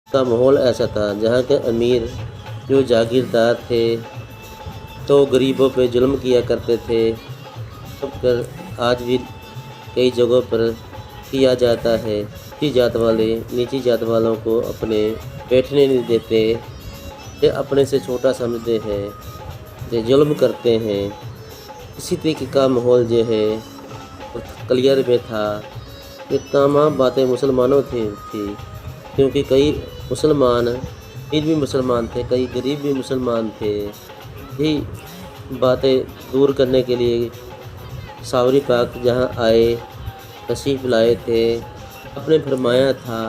کا माहौल ऐसा था जहाँ के अमीर जो जागीरदार थे तो गरीबों पे जुल्म किया करते थे। अब कर आज भी कई जगहों पर किया जाता है। ऊँची जात वाले नीची जात वालों को अपने बैठने नहीं देते, ये अपने से छोटा समझते हैं, ये जुल्म करते हैं। इसी तरीके का माहौल जो है कलियर में था। ये तमाम बातें मुसलमानों थी, क्योंकि कई मुसलमान अमीर भी मुसलमान थे, कई गरीब भी मुसलमान थे। यही बातें दूर करने के लिए सावरी पाक जहाँ आए, तशरीफ़ लाए थे, आपने फरमाया था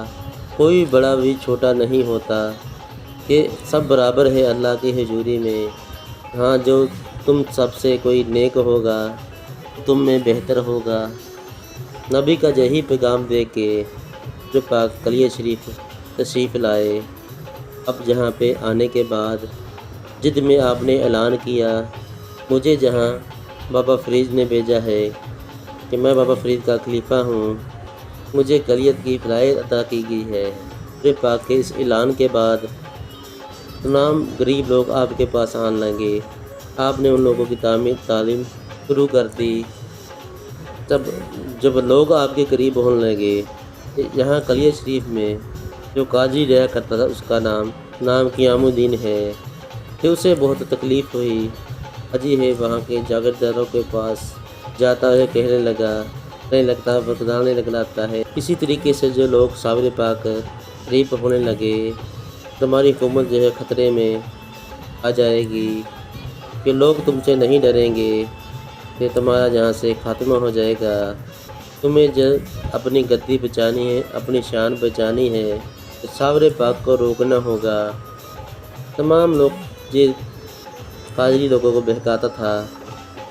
कोई बड़ा भी छोटा नहीं होता, कि सब बराबर है अल्लाह की हुजूरी में। हाँ, जो तुम सबसे कोई नेक होगा तुम में बेहतर होगा। नबी का यही पैगाम दे के जो पाक कलिया शरीफ तशरीफ़ लाए। अब जहाँ पे आने के बाद जिद में आपने ऐलान किया, मुझे जहाँ बाबा फ़रीद ने भेजा है कि मैं बाबा फ़रीद का खलीफा हूँ, मुझे कलियत की वलायत अता की गई है। पूरे पाक के इस ऐलान के बाद तमाम गरीब लोग आपके पास आने लगे। आपने उन लोगों की तालीम शुरू कर दी। तब जब लोग आपके करीब होने लगे, यहाँ कलिया शरीफ में जो काजी रहा करता था उसका नाम क़ियामुद्दीन है, फिर उसे बहुत तकलीफ़ हुई। अजी है वहाँ के जागीरदारों के पास जाता है, कहने लगता बतलाने लगता है। इसी तरीके से जो लोग सावरे पाक करीब होने लगे, तुम्हारी हुकूमत जो है ख़तरे में आ जाएगी, कि लोग तुमसे नहीं डरेंगे, कि तुम्हारा जहाँ से खात्मा हो जाएगा। तुम्हें जो अपनी गद्दी बचानी है, अपनी शान बचानी है, तो सावरे पाक को रोकना होगा। तमाम लोग ये काजी लोगों को बहकाता था।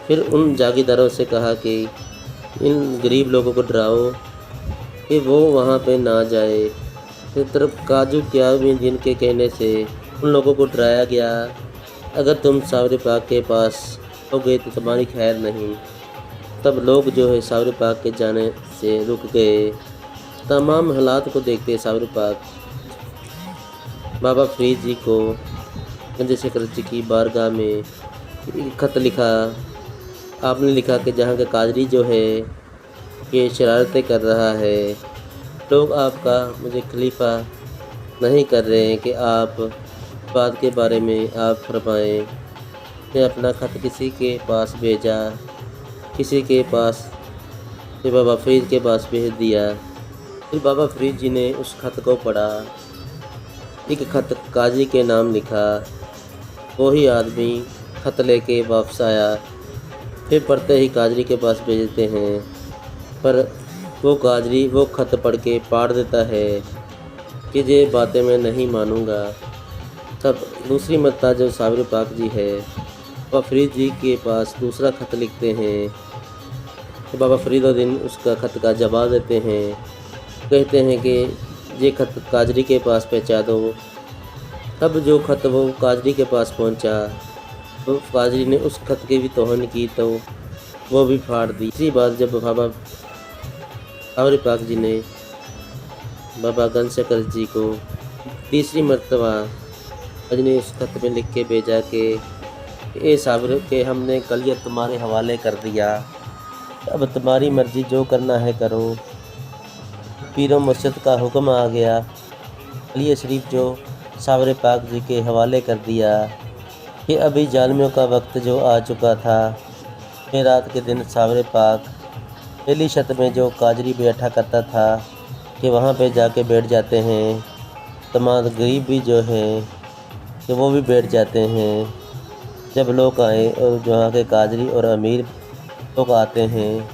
फिर उन जागीरदारों से कहा कि इन गरीब लोगों को डराओ कि वो वहाँ पे ना जाए। फिर तरफ काजू क़ियामुद्दीन के कहने से उन लोगों को डराया गया, अगर तुम सावरे पाक के पास हो गए तो तुम्हारी खैर नहीं। तब लोग जो है सावरे पाक के जाने से रुक गए। तमाम हालात को देखते सावरे पाक बाबा फ़रीद जी को गंज शकर जी की बारगाह में एक ख़त लिखा। आपने लिखा कि जहाँ का कादरी जो है ये शरारतें कर रहा है, लोग आपका मुझे खलीफा नहीं कर रहे हैं कि आप बात के बारे में आप फरमाएँ। ने अपना ख़त किसी के पास भेजा, किसी के पास फिर बाबा फ़रीद के पास भेज दिया। फिर बाबा फ़रीद जी ने उस ख़त को पढ़ा, एक ख़त काजी के नाम लिखा। वही आदमी ख़त लेके वापस आया। फिर पढ़ते ही काजरी के पास भेजते हैं, पर वो काजरी वो ख़त पढ़ के पाड़ देता है कि ये बातें मैं नहीं मानूँगा। तब दूसरी मरतबा जो सावरे पाक जी है बाबा फ़रीद जी के पास दूसरा ख़त लिखते हैं, तो बाबा फ़रीदुद्दीन उसका ख़त का जवाब देते हैं। कहते हैं कि ये ख़त काजरी के पास पहुँचा दो। तब जो ख़त वो काजरी के पास पहुँचा, तो काजरी ने उस ख़त की भी तौहीन की, तो वो भी फाड़ दी। इसी बात जब बाबा सावरे पाक जी ने बाबा गंज शकर जी को तीसरी मरतबा ने उस ख़त में लिख के भेजा कि ए सावरे के हमने कलियत तुम्हारे हवाले कर दिया, अब तुम्हारी मर्ज़ी जो करना है करो। पीरो मुर्शिद का हुक्म आ गया, कलिया शरीफ जो सावरे पाक जी के हवाले कर दिया कि अभी जालिमों का वक्त जो आ चुका था। फिर रात के दिन सावरे पाक पहली छत में जो काजरी बैठा करता था कि वहाँ पे जाके बैठ जाते हैं। तमाम गरीब भी जो हैं कि वो भी बैठ जाते हैं। जब लोग आए और वहाँ के काजरी और अमीर लोग आते हैं,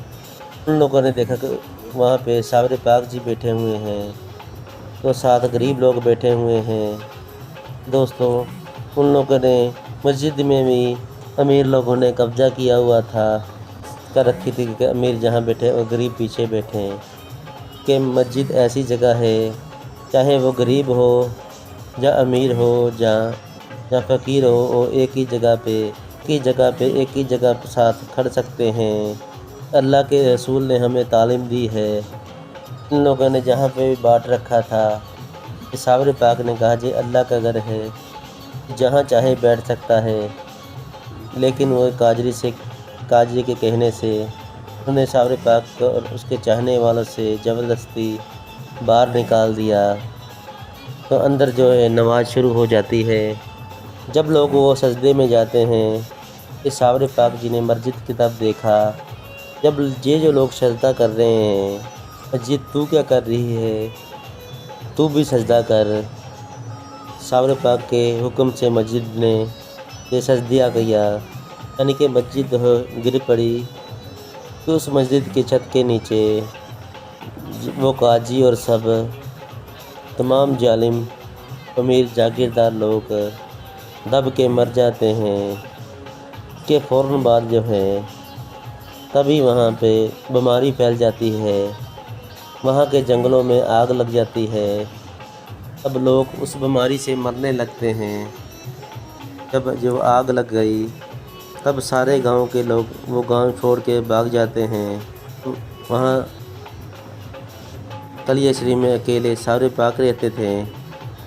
उन लोगों ने देखा कि वहाँ पे सावरे पाक जी बैठे हुए हैं, तो साथ गरीब लोग बैठे हुए हैं। दोस्तों, उन लोगों ने मस्जिद में भी अमीर लोगों ने कब्ज़ा किया हुआ था, कर रखी थी कि अमीर जहाँ बैठे और गरीब पीछे बैठे। कि मस्जिद ऐसी जगह है, चाहे वो गरीब हो या अमीर हो या फ़कीर हो, वो एक ही जगह पे एक ही जगह साथ खड़ सकते हैं। अल्लाह के रसूल ने हमें तालीम दी है। इन लोगों ने जहाँ पे भी बाँट रखा था کہ ساور پاک نے کہا جی اللہ کا گھر ہے، جہاں چاہے بیٹھ سکتا ہے، لیکن وہ قاضی کے کہنے سے انہوں نے ساور پاک کو اور اس کے چاہنے والوں سے زبردستی باہر نکال دیا۔ تو اندر جو ہے نماز شروع ہو جاتی ہے۔ جب لوگ وہ سجدے میں جاتے ہیں کہ ساور پاک جی نے مسجد کی طرف دیکھا، جب یہ جو لوگ سجدہ کر رہے ہیں، مسجد تو کیا کر رہی ہے، تو بھی سجدہ کر۔ ساور پاک کے حکم سے مسجد نے یہ سجدہ کیا، یعنی کہ مسجد گر پڑی۔ تو اس مسجد کی چھت کے نیچے وہ قاضی اور سب تمام ظالم امیر جاگیردار لوگ دب کے مر جاتے ہیں کہ فوراً بعد جو ہے تبھی وہاں پہ بیماری پھیل جاتی ہے، وہاں کے جنگلوں میں آگ لگ جاتی ہے، اب لوگ اس بیماری سے مرنے لگتے ہیں۔ جب جو آگ لگ گئی تب سارے گاؤں کے لوگ وہ گاؤں چھوڑ کے بھاگ جاتے ہیں۔ وہاں قلعہ شریف میں اکیلے ساور پاک رہتے تھے۔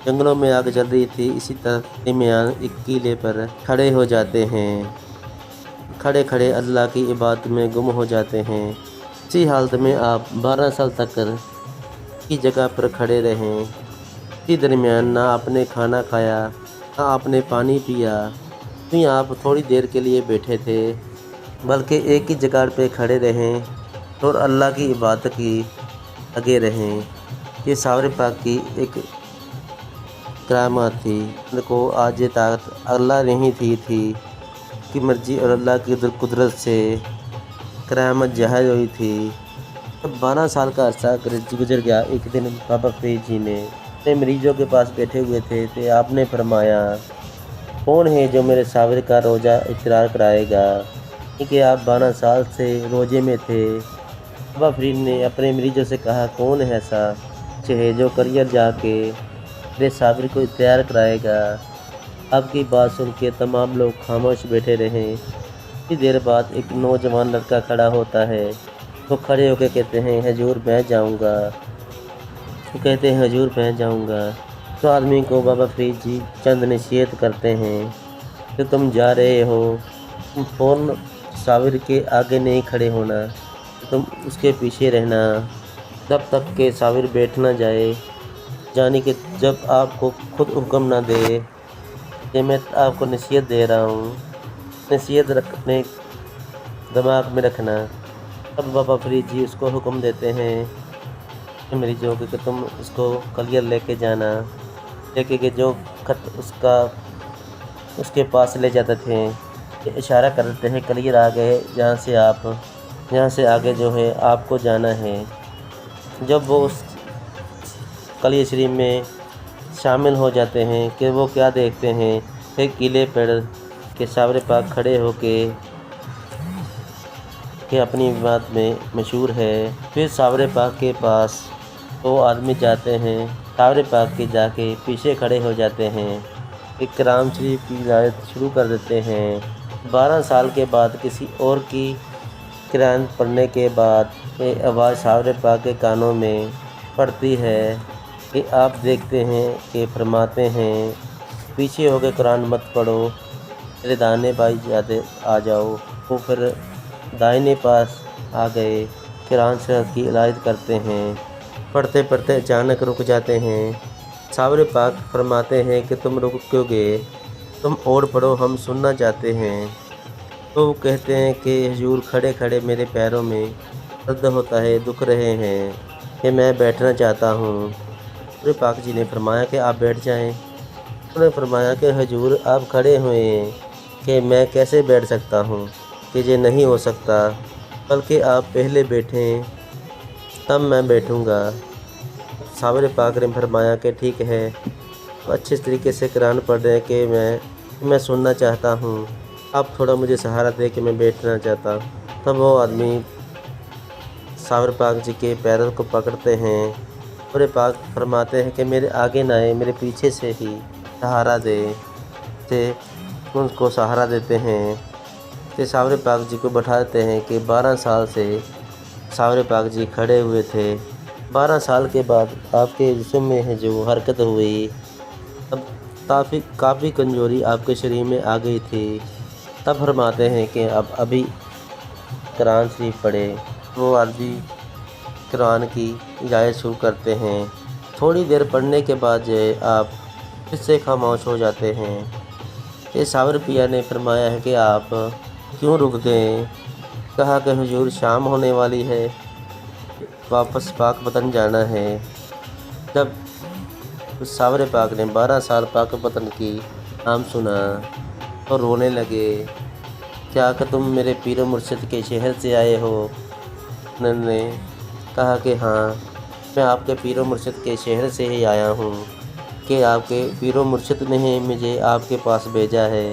جنگلوں میں آگ جل رہی تھی، اسی طرح درمیان ایک قلعے پر کھڑے ہو جاتے ہیں، کھڑے کھڑے اللہ کی عبادت میں گم ہو جاتے ہیں۔ اسی حالت میں آپ 12 سال تک کی جگہ پر کھڑے رہیں۔ اسی درمیان نہ آپ نے کھانا کھایا، نہ آپ نے پانی پیا، نہیں آپ تھوڑی دیر کے لیے بیٹھے تھے، بلکہ ایک ہی جگہ پہ کھڑے رہیں اور اللہ کی عبادت کی لگے رہیں۔ یہ ساور پاک کی ایک کرامات تھی، ان کو آج یہ طاقت اللہ نہیں تھی کہ مرضی اور اللہ کی قدرت سے کرامت ظاہر ہوئی تھی۔ جب 12 سال کا عرصہ گزر گیا، ایک دن بابا فرید جی نے اپنے مریضوں کے پاس بیٹھے ہوئے تھے تو آپ نے فرمایا کون ہے جو میرے ساور کا روزہ افطار کرائے گا، کیونکہ آپ 12 سال سے روزے میں تھے۔ بابا فرید نے اپنے مریضوں سے کہا کون ہے ایسا ہے جو کریئر جا کے میرے ساور کو افطار کرائے گا۔ آپ کی بات سن کے تمام لوگ خاموش بیٹھے رہیں۔ کچھ دیر بعد ایک نوجوان لڑکا کھڑا ہوتا ہے، وہ کھڑے ہو کے کہتے ہیں حضور میں جاؤں گا، وہ کہتے ہیں حضور میں جاؤں گا۔ تو آدمی کو بابا فرید جی چند نصیحت کرتے ہیں کہ تم جا رہے ہو، تم فوراً ساور کے آگے نہیں کھڑے ہونا، تم اس کے پیچھے رہنا جب تک کہ ساور بیٹھ نہ جائے، یعنی کہ جب آپ کو خود حکم نہ دے کہ میں آپ کو نصیحت دے رہا ہوں، نصیحت اپنے دماغ میں رکھنا۔ اب بابا فرید جی اس کو حکم دیتے ہیں کہ مریضوں کہ تم اس کو کلیئر لے کے جانا، لے کے جو خط اس کے پاس لے جاتے تھے، اشارہ کر دیتے ہیں کلیئر آ گئے، یہاں سے آگے جو ہے آپ کو جانا ہے۔ جب وہ اس قلعہ شریف میں شامل ہو جاتے ہیں کہ وہ کیا دیکھتے ہیں ایک قلعے پر کہ ساور پاک کھڑے ہو کے اپنی بات میں مشہور ہے۔ پھر ساور پاک کے پاس وہ آدمی جاتے ہیں، ساور پاک کے جا کے پیچھے کھڑے ہو جاتے ہیں، ایک کلام شریف کی قراءت شروع کر دیتے ہیں۔ 12 سال کے بعد کسی اور کی قرآن پڑھنے کے بعد یہ آواز ساور پاک کے کانوں میں پڑتی ہے کہ آپ دیکھتے ہیں کہ فرماتے ہیں پیچھے ہو کے قرآن مت پڑھو، میرے دانے بھائی آ جاؤ۔ وہ پھر دائنے پاس آ گئے، قرآن شریف کی علاج کرتے ہیں، پڑھتے پڑھتے اچانک رک جاتے ہیں۔ ساور پاک فرماتے ہیں کہ تم رک کیوں گئے، تم اور پڑھو، ہم سننا چاہتے ہیں۔ تو وہ کہتے ہیں کہ حضور کھڑے کھڑے میرے پیروں میں درد ہوتا ہے، دکھ رہے ہیں کہ میں بیٹھنا چاہتا ہوں۔ ساور پاک جی نے فرمایا کہ آپ بیٹھ جائیں۔ انہوں نے فرمایا کہ حضور آپ کھڑے ہوئے ہیں کہ میں کیسے بیٹھ سکتا ہوں، کہ یہ نہیں ہو سکتا، بلکہ آپ پہلے بیٹھیں تب میں بیٹھوں گا۔ ساور پاک نے فرمایا کہ ٹھیک ہے، اچھے طریقے سے قرآن پڑھ رہے ہیں کہ میں سننا چاہتا ہوں، آپ تھوڑا مجھے سہارا دے کہ میں بیٹھنا چاہتا ہوں۔ تب وہ آدمی ساور پاک جی کے پیروں کو پکڑتے ہیں، ساور پاک فرماتے ہیں کہ میرے آگے نہ آئے، میرے پیچھے سے ہی سہارا دے، سے ان کو سہارا دیتے ہیں کہ ساور پاک جی کو بٹھا دیتے ہیں کہ 12 سال سے ساور پاک جی کھڑے ہوئے تھے، 12 साल के बाद आपके जिस्म में है जो हरकत हुई, तब काफ़ी कमज़ोरी आपके शरीर में आ गई थी। तब फरमाते हैं कि अब अभी कुरान शरीफ पढ़े। वो आदमी कुरान की इजाज़त शुरू करते हैं। थोड़ी देर पढ़ने के बाद जो है आप फिर से खामोश हो जाते हैं। ये सावर पिया ने फरमाया है कि आप क्यों रुक गए? कहा कि हुजूर शाम होने वाली है, वापस पाक वतन जाना है। जब उस सावर पाक ने 12 साल पाक वतन की नाम सुना तो रोने लगे। क्या कि तुम मेरे पीर मुर्शिद के शहर से आए हो? उन्होंने कहा कि हाँ, मैं आपके पीर मुर्शिद के शहर से ही आया हूँ कि आपके पीर मुर्शिद ने ही मुझे आपके पास भेजा है।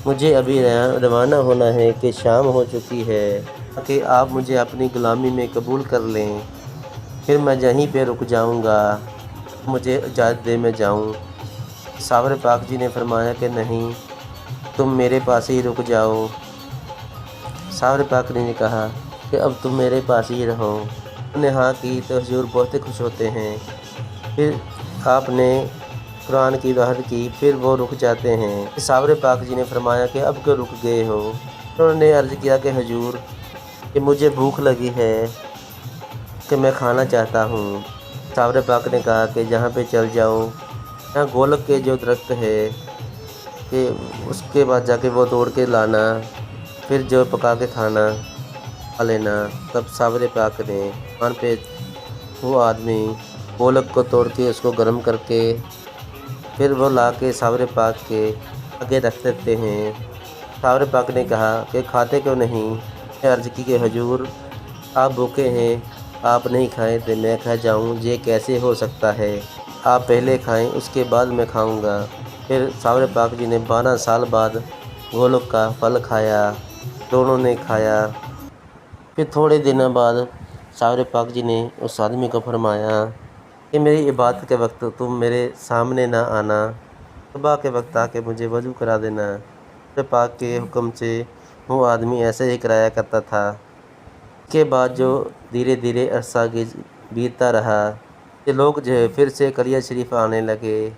मुझे अभी रवाना होना है कि शाम हो चुकी है, ताकि आप मुझे अपनी ग़ुलामी में कबूल कर लें। फिर मैं यहीं पे रुक जाऊँगा, मुझे इजाज़त दे मैं जाऊँ। सावर पाक जी ने फरमाया कि नहीं, तुम मेरे पास ही रुक जाओ। सावर पाक ने कहा कि अब तुम मेरे पास ही रहो। उन्होंने हाँ की तो हुजूर बहुत खुश होते हैं। फिर आपने कुरान की वहद की, फिर वो रुक जाते हैं। सावर पाक जी ने फरमाया कि अब क्यों रुक गए हो? उन्होंने अर्ज़ किया कि हुजूर कि मुझे भूख लगी है कि मैं खाना चाहता हूँ। सावर पाक ने कहा कि जहाँ पे चल जाओ, यहाँ गोलक के जो दरख्त है कि उसके बाद जाके वो तोड़ के लाना, फिर जो पका के खाना खा लेना। तब सावर पाक ने वहाँ पे वो आदमी गोलक को तोड़ के उसको गर्म करके फिर वो ला के सावर पाक के आगे रख देते हैं। सावर पाक ने कहा कि खाते क्यों नहीं? मैं अर्ज़ की कि हुजूर आप भूखे हैं, आप नहीं खाएं तो मैं खा जाऊं, ये कैसे हो सकता है? आप पहले खाएं, उसके बाद मैं खाऊंगा। फिर सावर पाक जी ने 12 साल बाद गोलक का फल खाया, दोनों ने खाया। फिर थोड़े दिनों बाद सावर पाक जी ने उस आदमी को फरमाया कि मेरी इबादत के वक्त तुम मेरे सामने ना आना, सुबह के वक्त आके मुझे वज़ू करा देना। सावर पाक के हुक्म से वो आदमी ऐसे ही कराया करता था। के बाद जो धीरे धीरे अरसा बीतता रहा, ये लोग जो है फिर से कलिया शरीफ आने लगे।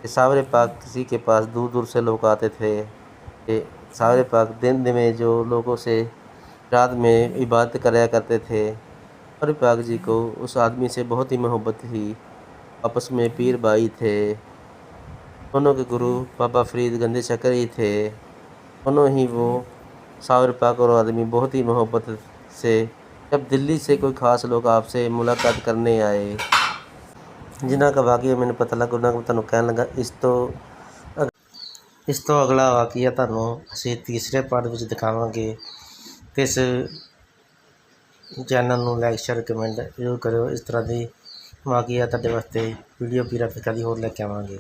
सावर पाक किसी के पास दूर दूर से लोग आते थे कि सावर पाक दिन में जो लोगों से रात में इबादत कराया करते थे। सावर पाक जी को उस आदमी से बहुत ही मोहब्बत थी। आपस में पीर भाई थे। दोनों के गुरु बाबा फरीद गंदे शकर ही थे। दोनों ही वो सावर पाक और आदमी बहुत ही मोहब्बत से, जब दिल्ली से कोई ख़ास लोग आपसे मुलाकात करने आए, जिन्हों का वाक़या मैंने पता लगा उन्होंने तुहानूं कहण लगा। इस तो अगला वाक़या तुहानूं असीं तीसरे पार्ट विच दिखावांगे। ते इस चैनल नूं लाइक शेयर कमेंट जरूर करियो। इस तरह दी वाक़या तुहाडे वास्ते वीडियो पीरा फिर कदी होर लैके आवांगे।